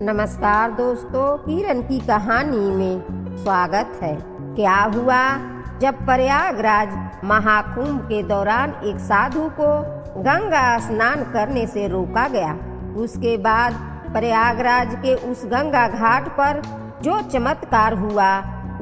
नमस्कार दोस्तों, किरण की कहानी में स्वागत है। क्या हुआ जब प्रयागराज महाकुंभ के दौरान एक साधु को गंगा स्नान करने से रोका गया। उसके बाद प्रयागराज के उस गंगा घाट पर जो चमत्कार हुआ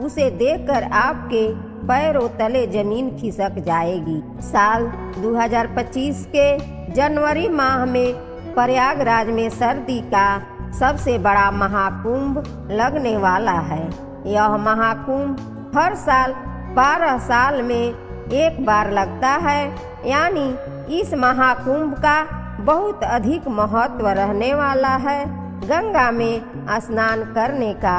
उसे देखकर आपके पैरों तले जमीन खिसक जाएगी। साल 2025 के जनवरी माह में प्रयागराज में सर्दी का सबसे बड़ा महाकुंभ लगने वाला है। यह महाकुंभ हर साल 12 साल में एक बार लगता है, यानी इस महाकुंभ का बहुत अधिक महत्व रहने वाला है। गंगा में स्नान करने का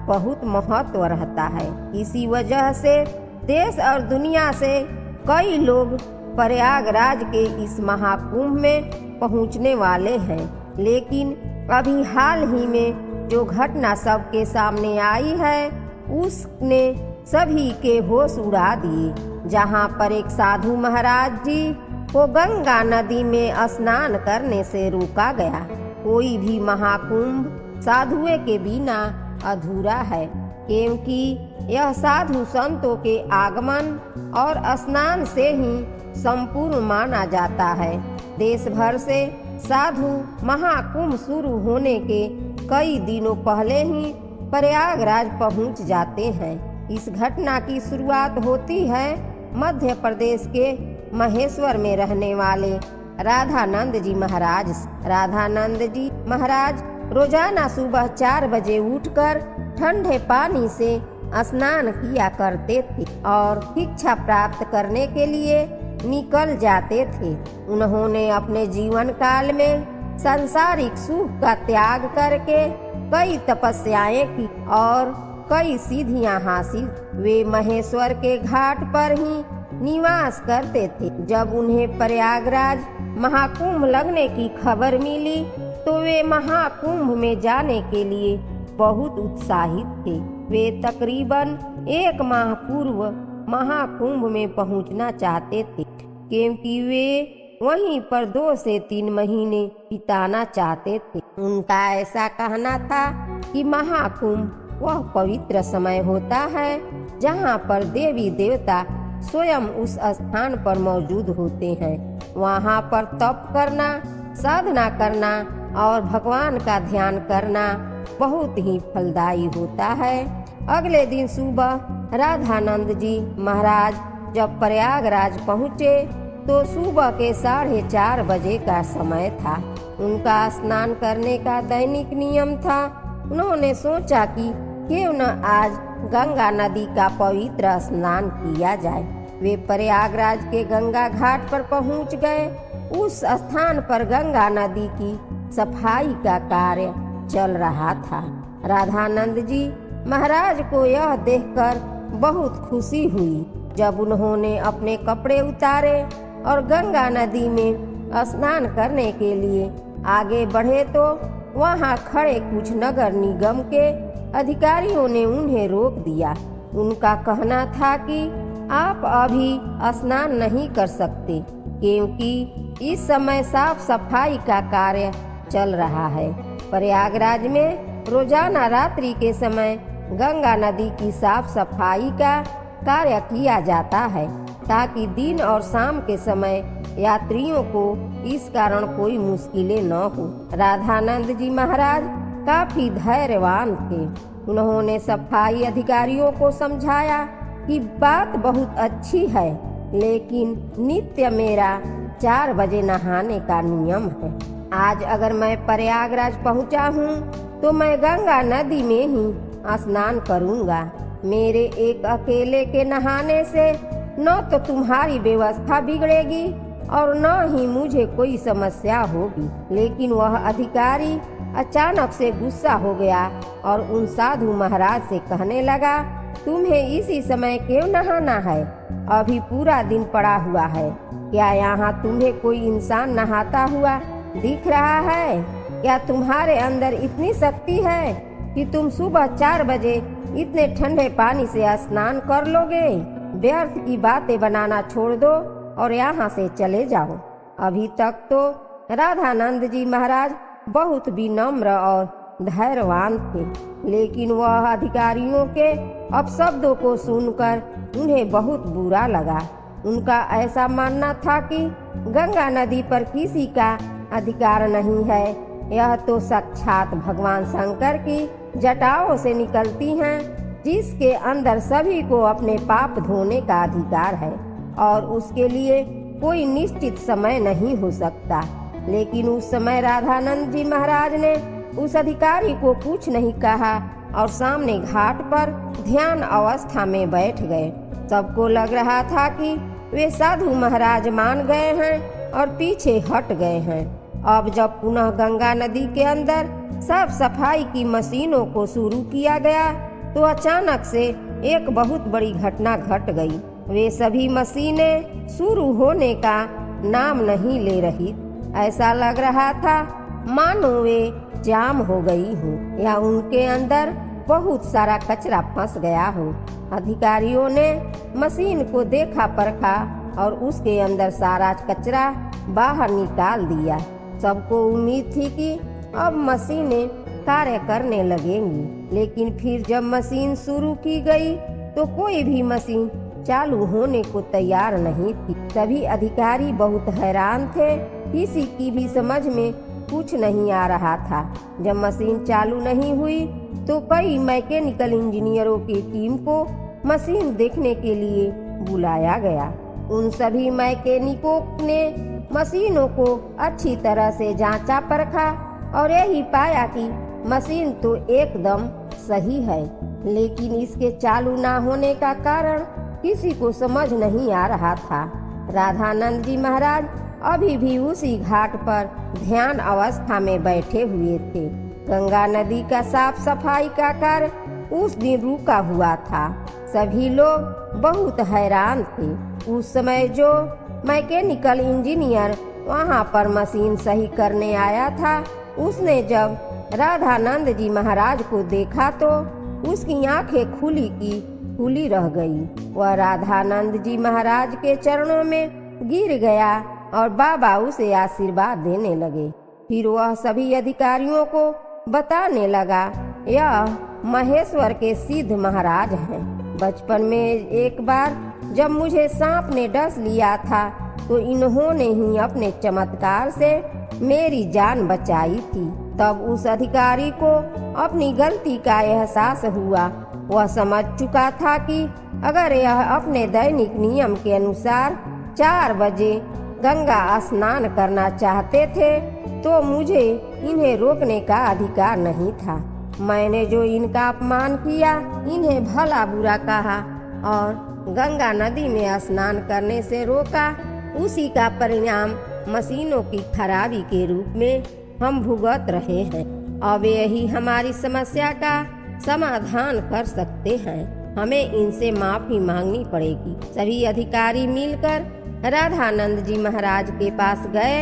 बहुत महत्व रहता है। इसी वजह से देश और दुनिया से कई लोग प्रयागराज के इस महाकुंभ में पहुंचने वाले हैं। लेकिन अभी हाल ही में जो घटना सबके सामने आई है उसने सभी के होश उड़ा दिए। जहां पर एक साधु महाराज जी को गंगा नदी में स्नान करने से रोका गया। कोई भी महाकुंभ साधुओं के बिना अधूरा है, क्योंकि यह साधु संतों के आगमन और स्नान से ही संपूर्ण माना जाता है। देश भर से साधु महाकुंभ शुरू होने के कई दिनों पहले ही प्रयागराज पहुंच जाते हैं। इस घटना की शुरुआत होती है मध्य प्रदेश के महेश्वर में रहने वाले राधानंद जी महाराज। राधानंद जी महाराज रोजाना सुबह 4 बजे उठकर ठंडे पानी से स्नान किया करते थे और शिक्षा प्राप्त करने के लिए निकल जाते थे। उन्होंने अपने जीवन काल में सांसारिक सुख का त्याग करके कई तपस्याएं की और कई सिद्धियां हासिल। वे महेश्वर के घाट पर ही निवास करते थे। जब उन्हें प्रयागराज महाकुंभ लगने की खबर मिली तो वे महाकुंभ में जाने के लिए बहुत उत्साहित थे। वे तकरीबन 1 माह पूर्व महाकुंभ में पहुंचना चाहते थे, क्योंकि वे वहीं पर 2 से 3 महीने बिताना चाहते थे। उनका ऐसा कहना था कि महाकुंभ वह पवित्र समय होता है जहां पर देवी देवता स्वयं उस स्थान पर मौजूद होते हैं। वहां पर तप करना, साधना करना और भगवान का ध्यान करना बहुत ही फलदायी होता है। अगले दिन सुबह राधानंद जी महाराज जब प्रयागराज पहुँचे तो सुबह के 4:30 बजे का समय था। उनका स्नान करने का दैनिक नियम था। उन्होंने सोचा कि क्यों न आज गंगा नदी का पवित्र स्नान किया जाए। वे प्रयागराज के गंगा घाट पर पहुंच गए। उस स्थान पर गंगा नदी की सफाई का कार्य चल रहा था। राधानंद जी महाराज को यह देखकर बहुत खुशी हुई। जब उन्होंने अपने कपड़े उतारे और गंगा नदी में स्नान करने के लिए आगे बढ़े तो वहां खड़े कुछ नगर निगम के अधिकारियों ने उन्हें रोक दिया। उनका कहना था कि आप अभी स्नान नहीं कर सकते, क्योंकि इस समय साफ सफाई का कार्य चल रहा है। प्रयागराज में रोजाना रात्रि के समय गंगा नदी की साफ सफाई का कार्य किया जाता है, ताकि दिन और शाम के समय यात्रियों को इस कारण कोई मुश्किलें न हो। राधानंद जी महाराज काफी धैर्यवान थे। उन्होंने सफाई अधिकारियों को समझाया कि बात बहुत अच्छी है, लेकिन नित्य मेरा 4 बजे नहाने का नियम है। आज अगर मैं प्रयागराज पहुंचा हूं तो मैं गंगा नदी में ही स्नान करूंगा। मेरे एक अकेले के नहाने से न तो तुम्हारी व्यवस्था बिगड़ेगी और न ही मुझे कोई समस्या होगी। लेकिन वह अधिकारी अचानक से गुस्सा हो गया और उन साधु महाराज से कहने लगा, तुम्हें इसी समय क्यों नहाना है? अभी पूरा दिन पड़ा हुआ है। क्या यहाँ तुम्हें कोई इंसान नहाता हुआ दिख रहा है? क्या तुम्हारे अंदर इतनी शक्ति है कि तुम सुबह 4 बजे इतने ठंडे पानी से स्नान कर लोगे? व्यर्थ की बातें बनाना छोड़ दो और यहाँ से चले जाओ। अभी तक तो राधानंद जी महाराज बहुत विनम्र और धैर्यवान थे, लेकिन वह अधिकारियों के अपशब्दों को सुनकर उन्हें बहुत बुरा लगा। उनका ऐसा मानना था कि गंगा नदी पर किसी का अधिकार नहीं है, यह तो साक्षात भगवान शंकर की जटाओं से निकलती हैं, जिसके अंदर सभी को अपने पाप धोने का अधिकार है और उसके लिए कोई निश्चित समय नहीं हो सकता। लेकिन उस समय राधानंद जी महाराज ने उस अधिकारी को कुछ नहीं कहा और सामने घाट पर ध्यान अवस्था में बैठ गए। सबको लग रहा था कि वे साधु महाराज मान गए हैं और पीछे हट गए हैं। अब जब पुनः गंगा नदी के अंदर साफ सफाई की मशीनों को शुरू किया गया तो अचानक से एक बहुत बड़ी घटना घट गई। वे सभी मशीनें शुरू होने का नाम नहीं ले रही। ऐसा लग रहा था मानो वे जाम हो गई हो या उनके अंदर बहुत सारा कचरा फंस गया हो। अधिकारियों ने मशीन को देखा परखा और उसके अंदर सारा कचरा बाहर निकाल दिया। सबको उम्मीद थी कि अब मशीनें कार्य करने लगेंगी, लेकिन फिर जब मशीन शुरू की गई तो कोई भी मशीन चालू होने को तैयार नहीं थी। सभी अधिकारी बहुत हैरान थे, किसी की भी समझ में कुछ नहीं आ रहा था। जब मशीन चालू नहीं हुई तो कई मैकेनिकल इंजीनियरों की टीम को मशीन देखने के लिए बुलाया गया। उन सभी मैकेनिकों ने मशीनों को अच्छी तरह से जांचा परखा और यही पाया कि मशीन तो एकदम सही है, लेकिन इसके चालू ना होने का कारण किसी को समझ नहीं आ रहा था। राधानंद जी महाराज अभी भी उसी घाट पर ध्यान अवस्था में बैठे हुए थे। गंगा नदी का साफ सफाई का कार्य उस दिन रुका हुआ था। सभी लोग बहुत हैरान थे। उस समय जो मैकेनिकल इंजीनियर वहां पर मशीन सही करने आया था, उसने जब राधानंद जी महाराज को देखा तो उसकी आंखें खुली की खुली रह गई। वह राधानंद जी महाराज के चरणों में गिर गया और बाबा उसे आशीर्वाद देने लगे। फिर वह सभी अधिकारियों को बताने लगा, यह महेश्वर के सिद्ध महाराज हैं। बचपन में एक बार जब मुझे सांप ने डस लिया था तो इन्होंने ही अपने चमत्कार से मेरी जान बचाई थी। तब उस अधिकारी को अपनी गलती का एहसास हुआ। वह समझ चुका था कि अगर यह अपने दैनिक नियम के अनुसार 4 बजे गंगा स्नान करना चाहते थे तो मुझे इन्हें रोकने का अधिकार नहीं था। मैंने जो इनका अपमान किया, इन्हें भला बुरा कहा और गंगा नदी में स्नान करने से रोका, उसी का परिणाम मशीनों की खराबी के रूप में हम भुगत रहे हैं। अब यही हमारी समस्या का समाधान कर सकते हैं। हमें इनसे माफी मांगनी पड़ेगी। सभी अधिकारी मिलकर राधानंद जी महाराज के पास गए,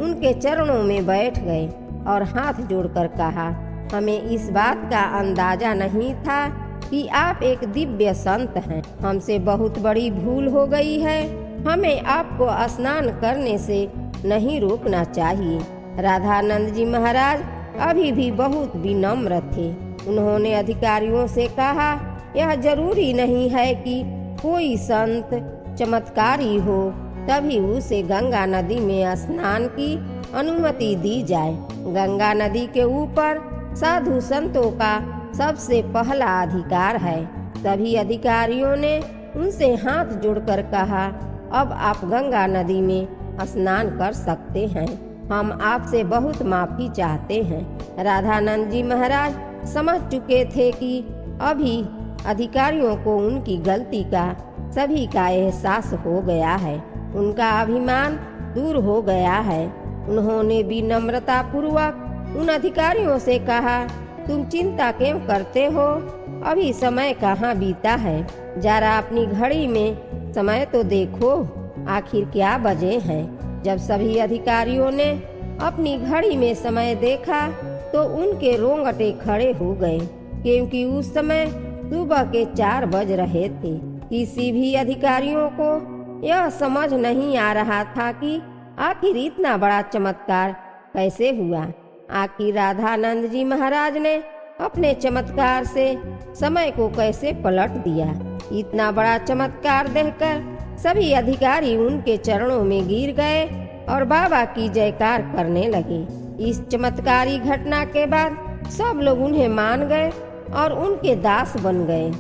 उनके चरणों में बैठ गए और हाथ जोड़कर कहा, हमें इस बात का अंदाजा नहीं था कि आप एक दिव्य संत हैं। हमसे बहुत बड़ी भूल हो गई है। हमें आपको स्नान करने से नहीं रोकना चाहिए। राधानंद जी महाराज अभी भी बहुत विनम्र थे। उन्होंने अधिकारियों से कहा, यह जरूरी नहीं है कि कोई संत चमत्कारी हो तभी उसे गंगा नदी में स्नान की अनुमति दी जाए। गंगा नदी के ऊपर साधु संतों का सबसे पहला अधिकार है। सभी अधिकारियों ने उनसे हाथ जोड़कर कहा, अब आप गंगा नदी में स्नान कर सकते हैं। हम आपसे बहुत माफी चाहते हैं। राधानंद जी महाराज समझ चुके थे कि अभी अधिकारियों को उनकी गलती का सभी का एहसास हो गया है। उनका अभिमान दूर हो गया है। उन्होंने विनम्रता पूर्वक उन अधिकारियों से कहा, तुम चिंता क्यों करते हो? अभी समय कहाँ बीता है। जरा अपनी घड़ी में समय तो देखो, आखिर क्या बजे हैं। जब सभी अधिकारियों ने अपनी घड़ी में समय देखा तो उनके रोंगटे खड़े हो गए, क्योंकि उस समय सुबह के 4 बज रहे थे। किसी भी अधिकारियों को यह समझ नहीं आ रहा था कि आखिर इतना बड़ा चमत्कार कैसे हुआ। आखिर राधानंद जी महाराज ने अपने चमत्कार से समय को कैसे पलट दिया। इतना बड़ा चमत्कार देखकर सभी अधिकारी उनके चरणों में गिर गए और बाबा की जयकार करने लगे। इस चमत्कारी घटना के बाद सब लोग उन्हें मान गए और उनके दास बन गए।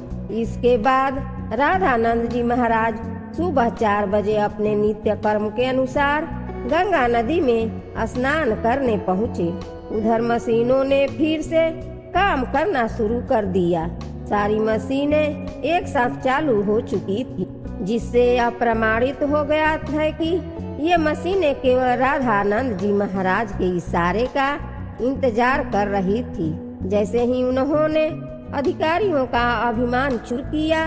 इसके बाद राधानंद जी महाराज सुबह 4 बजे अपने नित्य कर्म के अनुसार गंगा नदी में स्नान करने पहुँचे। उधर मशीनों ने फिर से काम करना शुरू कर दिया। सारी मशीनें एक साथ चालू हो चुकी थी, जिससे यह प्रमाणित हो गया था कि ये मशीनें केवल राधानंद जी महाराज के इशारे का इंतजार कर रही थी। जैसे ही उन्होंने अधिकारियों का अभिमान चूर किया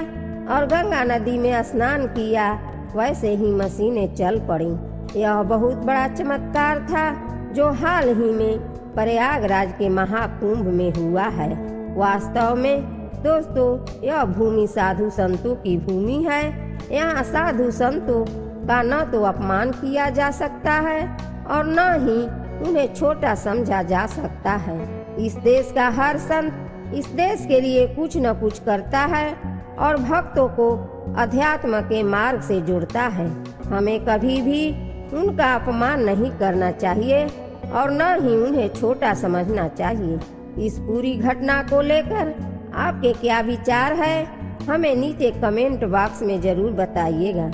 और गंगा नदी में स्नान किया, वैसे ही मशीनें चल पड़ी। यह बहुत बड़ा चमत्कार था जो हाल ही में प्रयागराज के महाकुंभ में हुआ है। वास्तव में दोस्तों, यह भूमि साधु संतों की भूमि है। यहाँ साधु संतों का न तो अपमान किया जा सकता है और न ही उन्हें छोटा समझा जा सकता है। इस देश का हर संत इस देश के लिए कुछ न कुछ करता है और भक्तों को अध्यात्म के मार्ग से जोड़ता है। हमें कभी भी उनका अपमान नहीं करना चाहिए और न ही उन्हें छोटा समझना चाहिए। इस पूरी घटना को लेकर आपके क्या विचार है, हमें नीचे कमेंट बॉक्स में जरूर बताइएगा।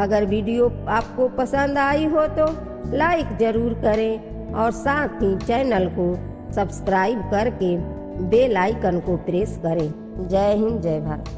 अगर वीडियो आपको पसंद आई हो तो लाइक जरूर करें और साथ ही चैनल को सब्सक्राइब करके बेल आइकन को प्रेस करें। जय हिंद, जय भारत।